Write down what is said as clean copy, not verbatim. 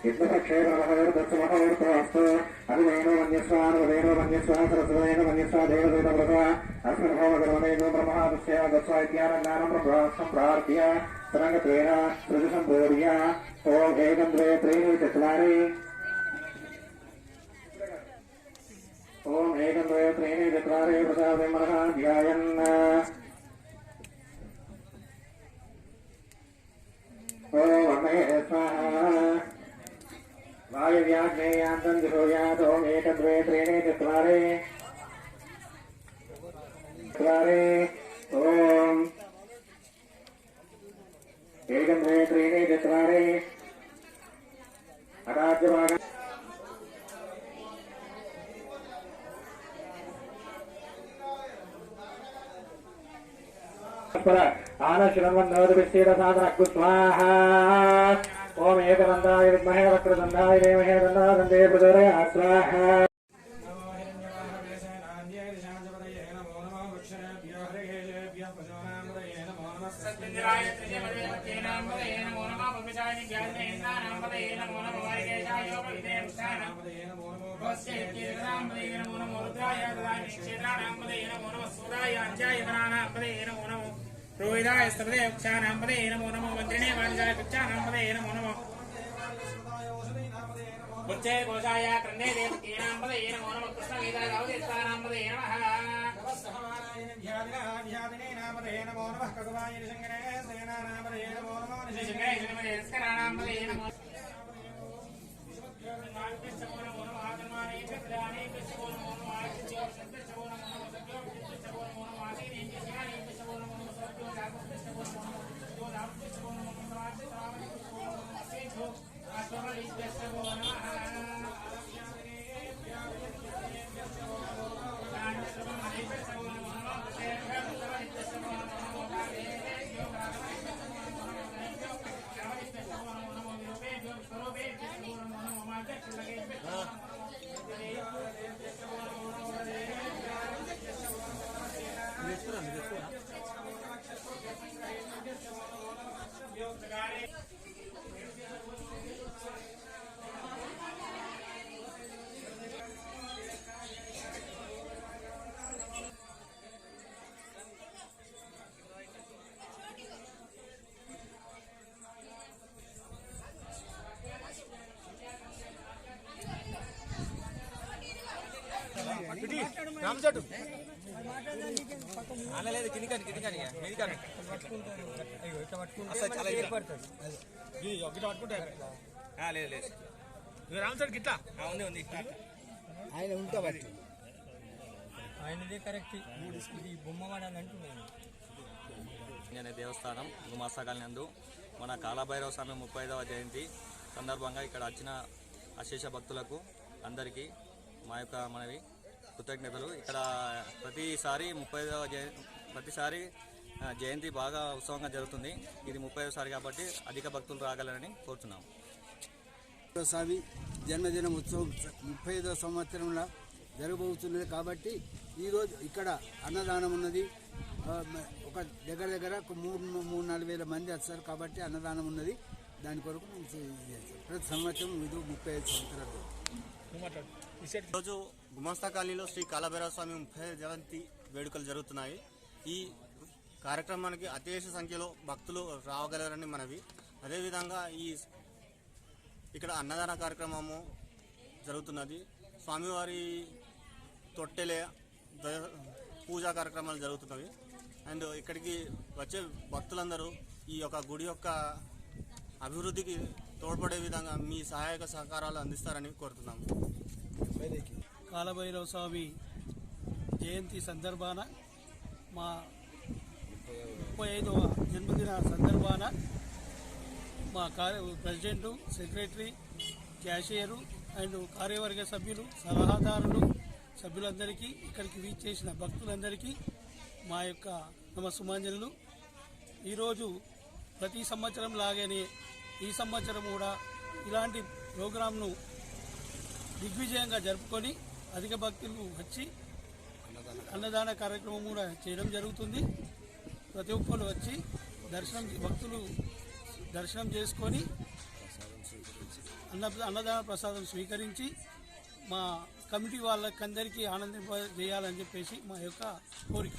इन्द्रक्षेत्रमहोर्दत्समहोर्तमस्तु अभिनयनो मन्यस्वानुवदेनो मन्यस्वा सरस्वतेन मन्यस्वा देवदेवव्रता अस्मिन् होमकर्मणेनो ब्रह्मादस्य दत्स्वा इत्यानन्दानं ब्रह्मास्तं प्रार्थ्य तरङ्गत्वेन सृजसम्पूर्य ॐ एकं द्वे त्रीणि चत्वारि ॐ एकं द्वे त्रीणि चत्वारि प्रसादं मनः ध्यायन् ॐ अग्नये स्वाहा वायुव्याग्नेयान्तं दिशोयात् ॐ एकं द्वे त्रीणि चत्वारि ॐ एकं द्वे त्रीणि चत्वारि अराज्यभाग आनश्रवन्नोदभिषेदसाधनः ओम एकदन्ताय विद्महे वक्रतुण्डाय धीमहि तन्नो दन्ते प्रचोदयात् स्वाहा रोहिदाय स्तवदे उक्षानां पदे नमो नमो वन्द्रिणे वाणिजाय कुक्षानां पदे नमो नमो उच्चे कोशाय क्रन्ने देवकीनां पदे नमो नमो कृष्णवेदाय गावदेस्तानां पदे नमः ध्यादिने नाम पदे नमो नमः कगवाय निशङ्करे सेनानां पदे नमो नमो निशङ्करे जन्मदेस्कराणां पदे नमो రామచట్టు అలా లేదు కింది కానీ మీది కానీ చాలా ఒకటి పట్టుకుంటే లేదు లేదు రామచట్టు గిట్లా ఉంది ఉంది ఆయన ఉంటా బట్టి ఆయనదే కరెక్ట్ ఇది బొమ్మ వాడాలని అంటున్నాను దేవస్థానం గుమాసాగాలి నందు మన కాలభైరవ స్వామి 35వ జయంతి సందర్భంగా ఇక్కడ వచ్చిన అశేష భక్తులకు అందరికీ మా యొక్క మనవి కృతజ్ఞతలు. ఇక్కడ ప్రతిసారి జయంతి బాగా ఉత్సవంగా జరుగుతుంది. ఇది 30వ కాబట్టి అధిక భక్తులు రాగలరని కోరుతున్నాము. స్వామి జన్మదిన ఉత్సవం 35వ సంవత్సరంలో జరగబోతున్నది కాబట్టి ఈరోజు ఇక్కడ అన్నదానం ఉన్నది. ఒక దగ్గర 3-4 వేల మంది వస్తారు కాబట్టి అన్నదానం ఉన్నది. దాని కొరకు ప్రతి సంవత్సరం ఇది 35 సంవత్సరాలు. ఈరోజు గుమాస్తా కాలనీలో శ్రీ కాలభైరవ స్వామి 30వ జయంతి వేడుకలు జరుగుతున్నాయి. ఈ కార్యక్రమానికి అత్యధిక సంఖ్యలో భక్తులు రాగలరని మనవి. అదేవిధంగా ఇక్కడ అన్నదాన కార్యక్రమము జరుగుతున్నది. స్వామివారి తొట్టెలే పూజా కార్యక్రమాలు జరుగుతున్నవి. అండ్ ఇక్కడికి వచ్చే భక్తులందరూ ఈ యొక్క గుడి యొక్క అభివృద్ధికి తోడ్పడే విధంగా మీ సహాయక సహకారాలు అందిస్తారని కోరుతున్నాము. కాలభైరవ స్వామి జయంతి సందర్భాన మా 35వ జన్మదిన సందర్భాన మా ప్రెసిడెంటు, సెక్రటరీ, క్యాషియరు అండ్ కార్యవర్గ సభ్యులు, సలహాదారులు సభ్యులందరికీ, ఇక్కడికి వీచేసిన భక్తులందరికీ మా యొక్క నమస్సుమాంజలు. ఈరోజు ప్రతి సంవత్సరం లాగానే ఈ సంవత్సరం కూడా ఇలాంటి ప్రోగ్రాంను దిగ్విజయంగా జరుపుకొని అధిక భక్తులు వచ్చి అన్నదాన కార్యక్రమం కూడా చేయడం జరుగుతుంది. ప్రతి ఒక్కరు వచ్చి భక్తులు దర్శనం చేసుకొని అన్నదాన ప్రసాదం స్వీకరించి మా కమిటీ వాళ్ళకందరికీ ఆనందింపజేయాలని చెప్పేసి మా యొక్క కోరిక.